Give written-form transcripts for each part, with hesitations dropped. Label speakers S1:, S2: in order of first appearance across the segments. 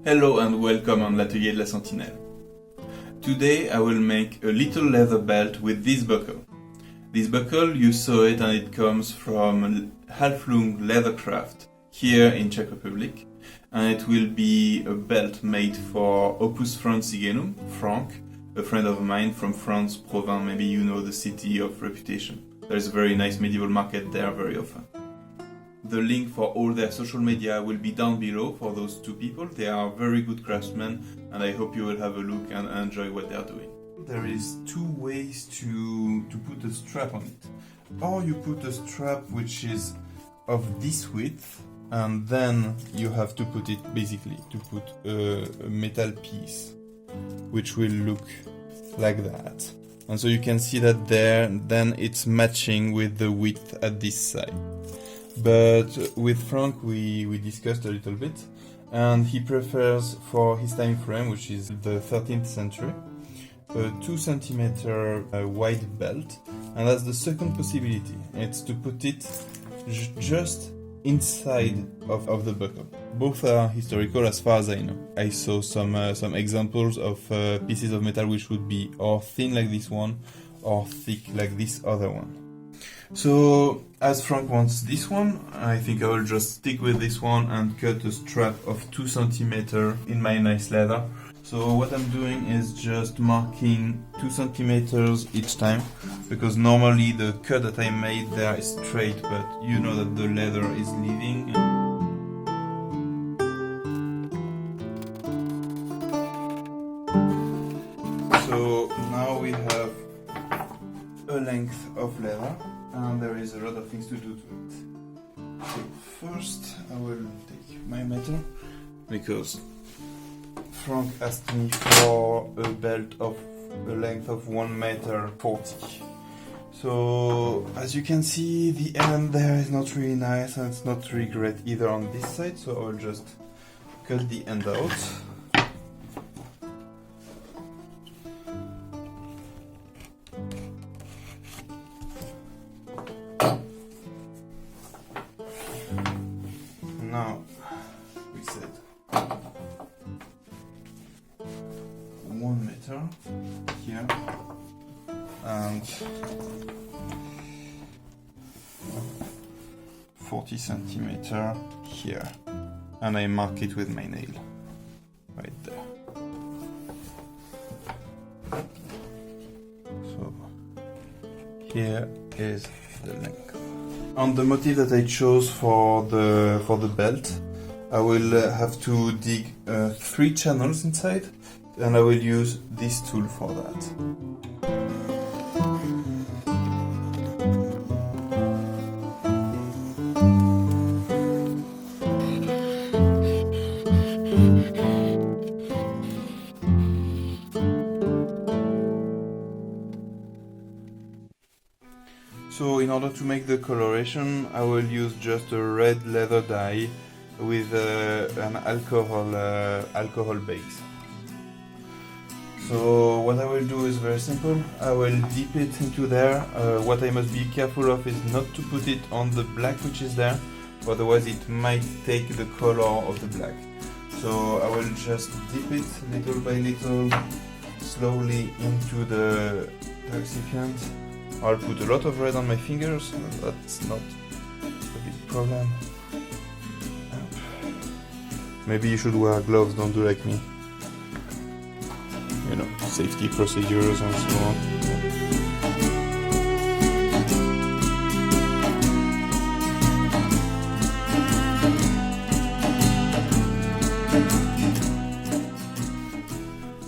S1: Hello and welcome on l'Atelier de la Sentinelle. Today I will make a little leather belt with this buckle. This buckle, you saw it and it comes from Halflung Leatherworks here in Czech Republic, and it will be a belt made for Opus Francigenum, Frank, a friend of mine from France, Provins, maybe you know the city of reputation. There's a very nice medieval market there very often. The link for all their social media will be down below for those two people. They are very good craftsmen and I hope you will have a look and enjoy what they are doing. There is two ways to put a strap on it. Or you put a strap which is of this width and then you have to put it basically to put a metal piece which will look like that. And so you can see that there, then it's matching with the width at this side. But with Frank we discussed a little bit, and he prefers for his time frame, which is the 13th century, a 2 centimeter wide belt, and that's the second possibility. It's to put it just inside of the buckle. Both are historical as far as I know. I saw some examples of pieces of metal which would be or thin like this one or thick like this other one. So, as Frank wants this one, I think I will just stick with this one and cut a strap of 2 centimeters in my nice leather. So what I'm doing is just marking 2 centimeters each time, because normally the cut that I made there is straight, but you know that the leather is leaving. So now we have a length of leather. And there is a lot of things to do to it. So first I will take my metal, because Frank asked me for a belt of a length of 1.40 m. So as you can see, the end there is not really nice and it's not really great either on this side, so I'll just cut the end out. Now, we said 1 meter here and 40 centimeter here, and I mark it with my nail right there. So here is the length. On the motif that I chose for the belt, I will have to dig 3 channels inside, and I will use this tool for that. So in order to make the coloration, I will use just a red leather dye with an alcohol base. So what I will do is very simple. I will dip it into there. What I must be careful of is not to put it on the black which is there, otherwise it might take the color of the black. So I will just dip it little by little, slowly into the recipient. I'll put a lot of red on my fingers, that's not a big problem. Maybe you should wear gloves, don't do like me. You know, safety procedures and so on.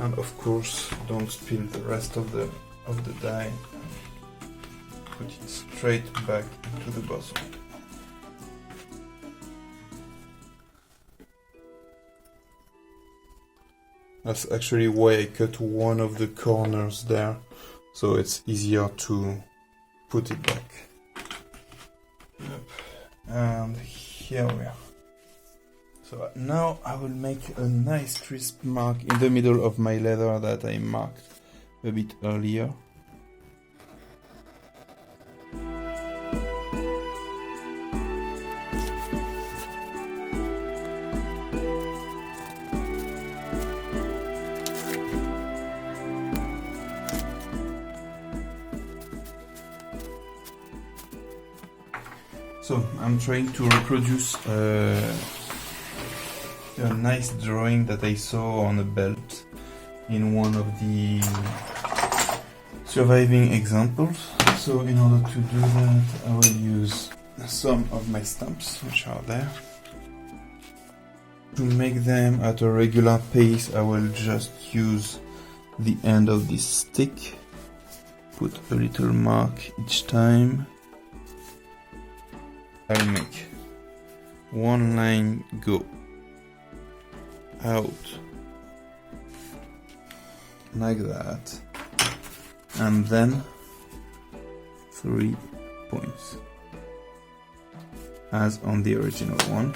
S1: And of course, don't spill the rest of the dye. Put it straight back to the bottom. That's actually why I cut one of the corners there, so it's easier to put it back. Yep. And here we are. So now I will make a nice crisp mark in the middle of my leather that I marked a bit earlier. So I'm trying to reproduce a nice drawing that I saw on a belt in one of the surviving examples. So in order to do that, I will use some of my stamps which are there. To make them at a regular pace, I will just use the end of this stick, put a little mark each time. I'll make one line go out like that, and then 3 points as on the original one,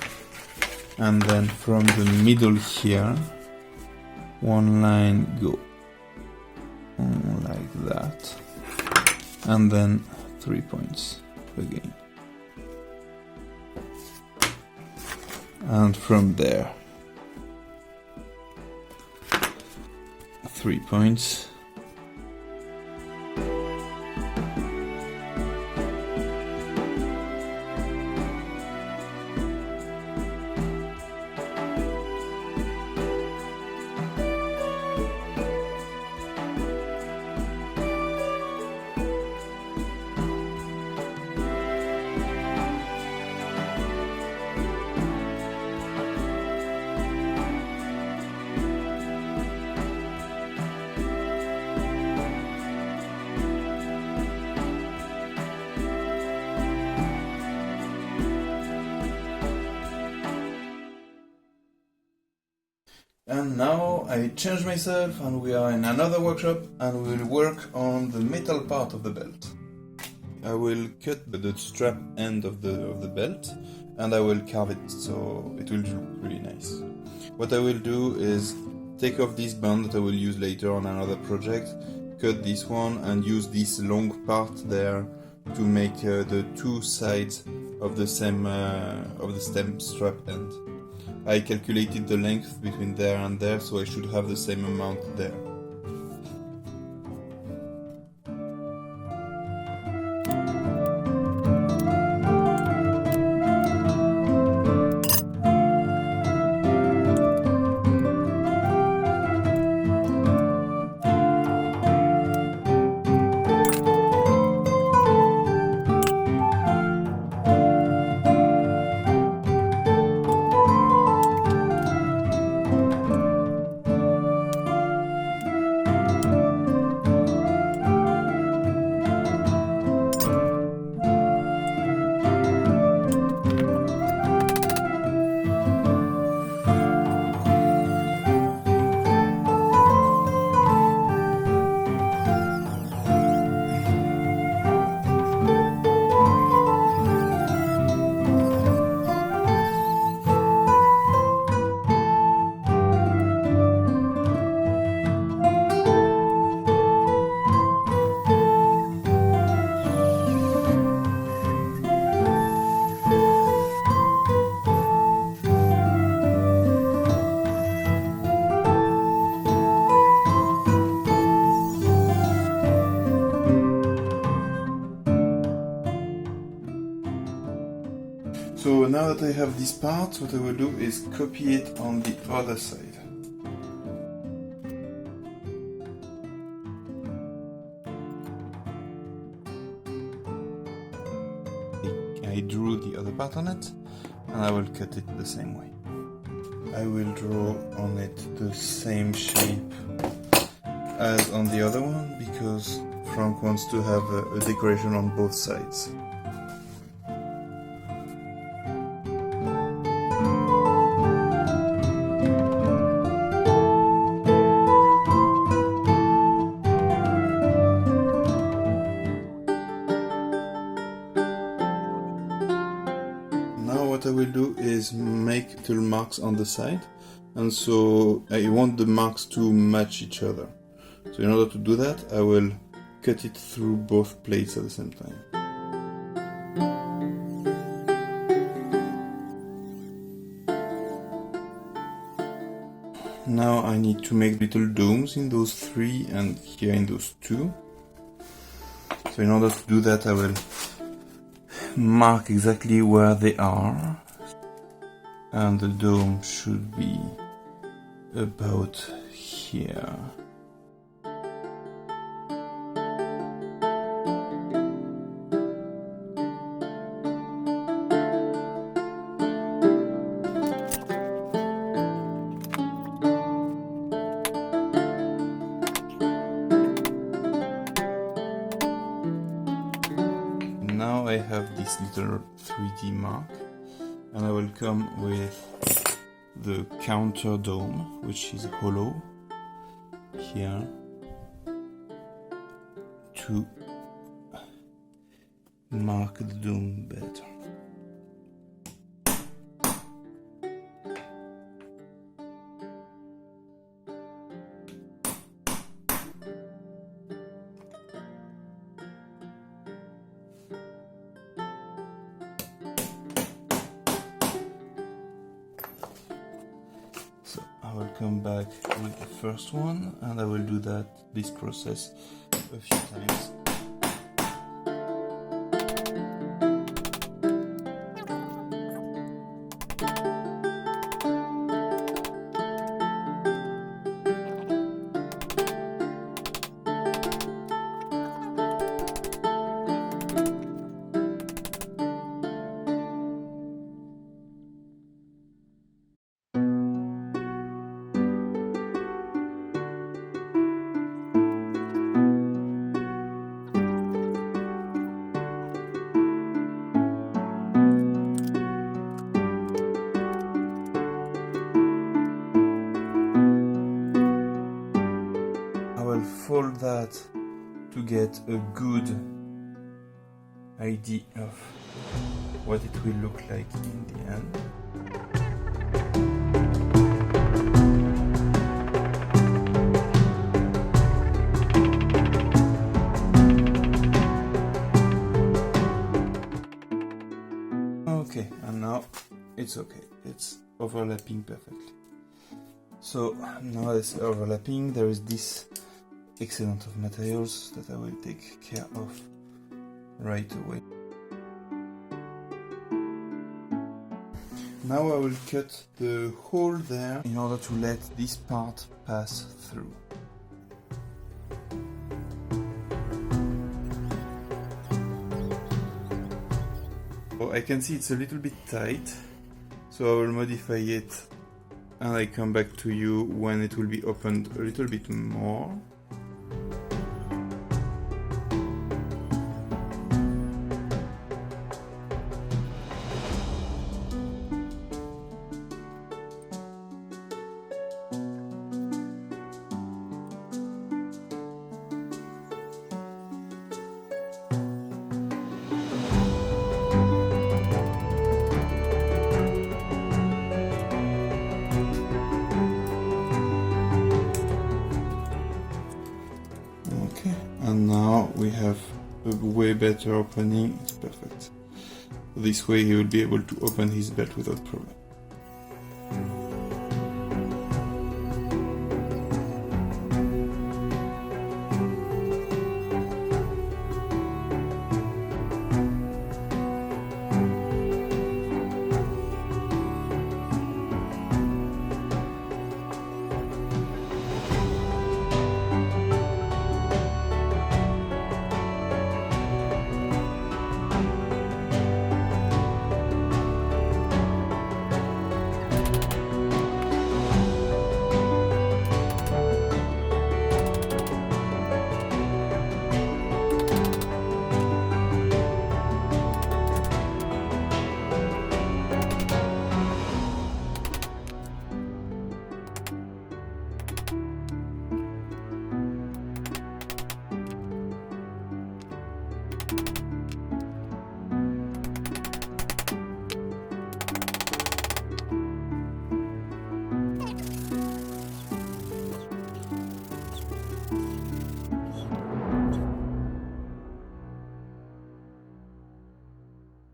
S1: and then from the middle here one line go like that, and then 3 points again, and from there 3 points. And now I change myself and we are in another workshop and we will work on the metal part of the belt. I will cut the strap end of the belt and I will carve it so it will look really nice. What I will do is take off this band that I will use later on another project, cut this one and use this long part there to make the two sides of the same of the stem strap end. I calculated the length between there and there, so I should have the same amount there. So now that I have this part, what I will do is copy it on the other side. I drew the other part on it, and I will cut it the same way. I will draw on it the same shape as on the other one, because Frank wants to have a decoration on both sides. What I will do is make little marks on the side, and so I want the marks to match each other. So in order to do that, I will cut it through both plates at the same time. Now I need to make little domes in those three and here in those two. So in order to do that, I will mark exactly where they are, and the dome should be about here. Now I have this little 3D mark, and I will come with the counter dome, which is hollow here, to mark the dome better. So I will come back with the first one, and I will do this process a few times. Fold that to get a good idea of what it will look like in the end. Okay, and now it's okay, it's overlapping perfectly. So now it's overlapping, there is this excellent of materials that I will take care of right away. Now I will cut the hole there in order to let this part pass through. Oh, I can see it's a little bit tight, so I will modify it and I come back to you when it will be opened a little bit more. And now we have a way better opening, it's perfect. This way he will be able to open his belt without problem.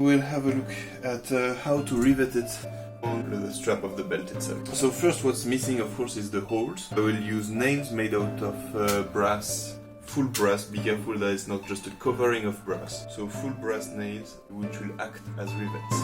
S1: We'll have a look at how to rivet it on the strap of the belt itself. So first, what's missing of course is the holes. I will use nails made out of brass full brass. Be careful that it's not just a covering of brass. So full brass nails which will act as rivets.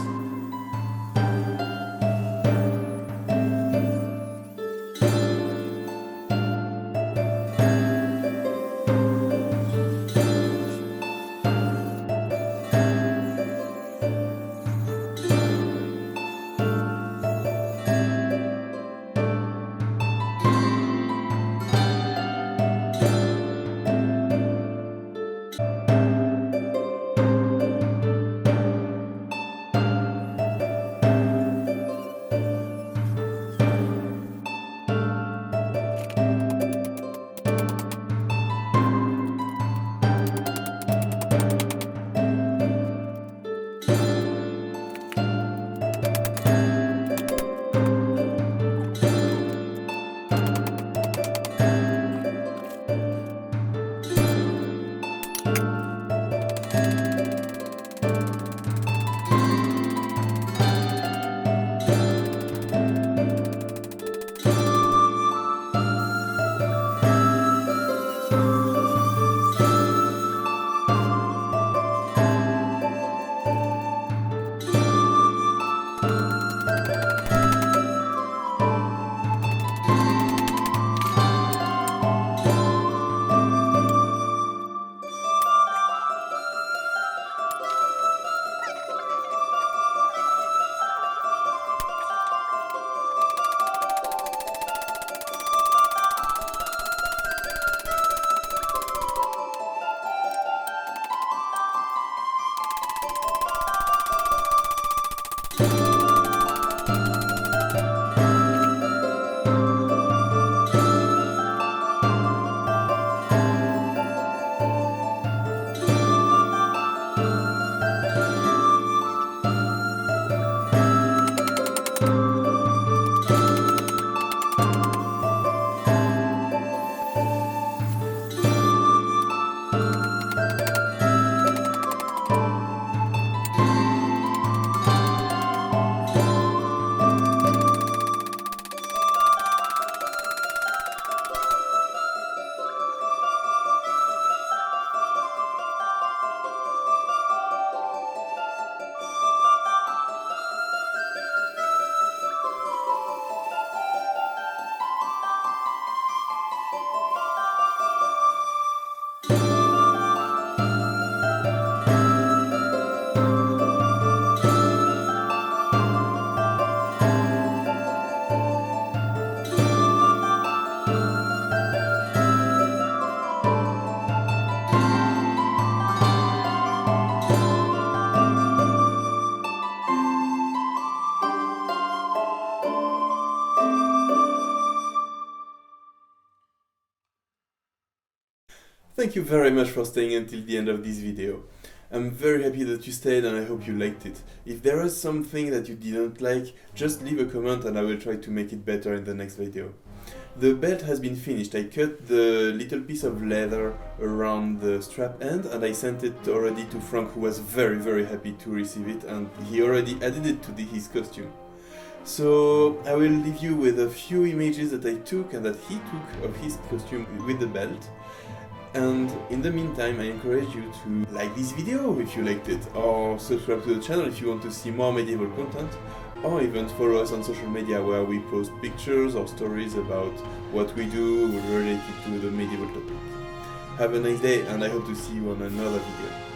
S1: Thank you very much for staying until the end of this video. I'm very happy that you stayed and I hope you liked it. If there is something that you didn't like, just leave a comment and I will try to make it better in the next video. The belt has been finished. I cut the little piece of leather around the strap end and I sent it already to Frank, who was very happy to receive it, and he already added it to his costume. So I will leave you with a few images that I took and that he took of his costume with the belt. And in the meantime, I encourage you to like this video if you liked it, or subscribe to the channel if you want to see more medieval content, or even follow us on social media where we post pictures or stories about what we do related to the medieval topic. Have a nice day and I hope to see you on another video.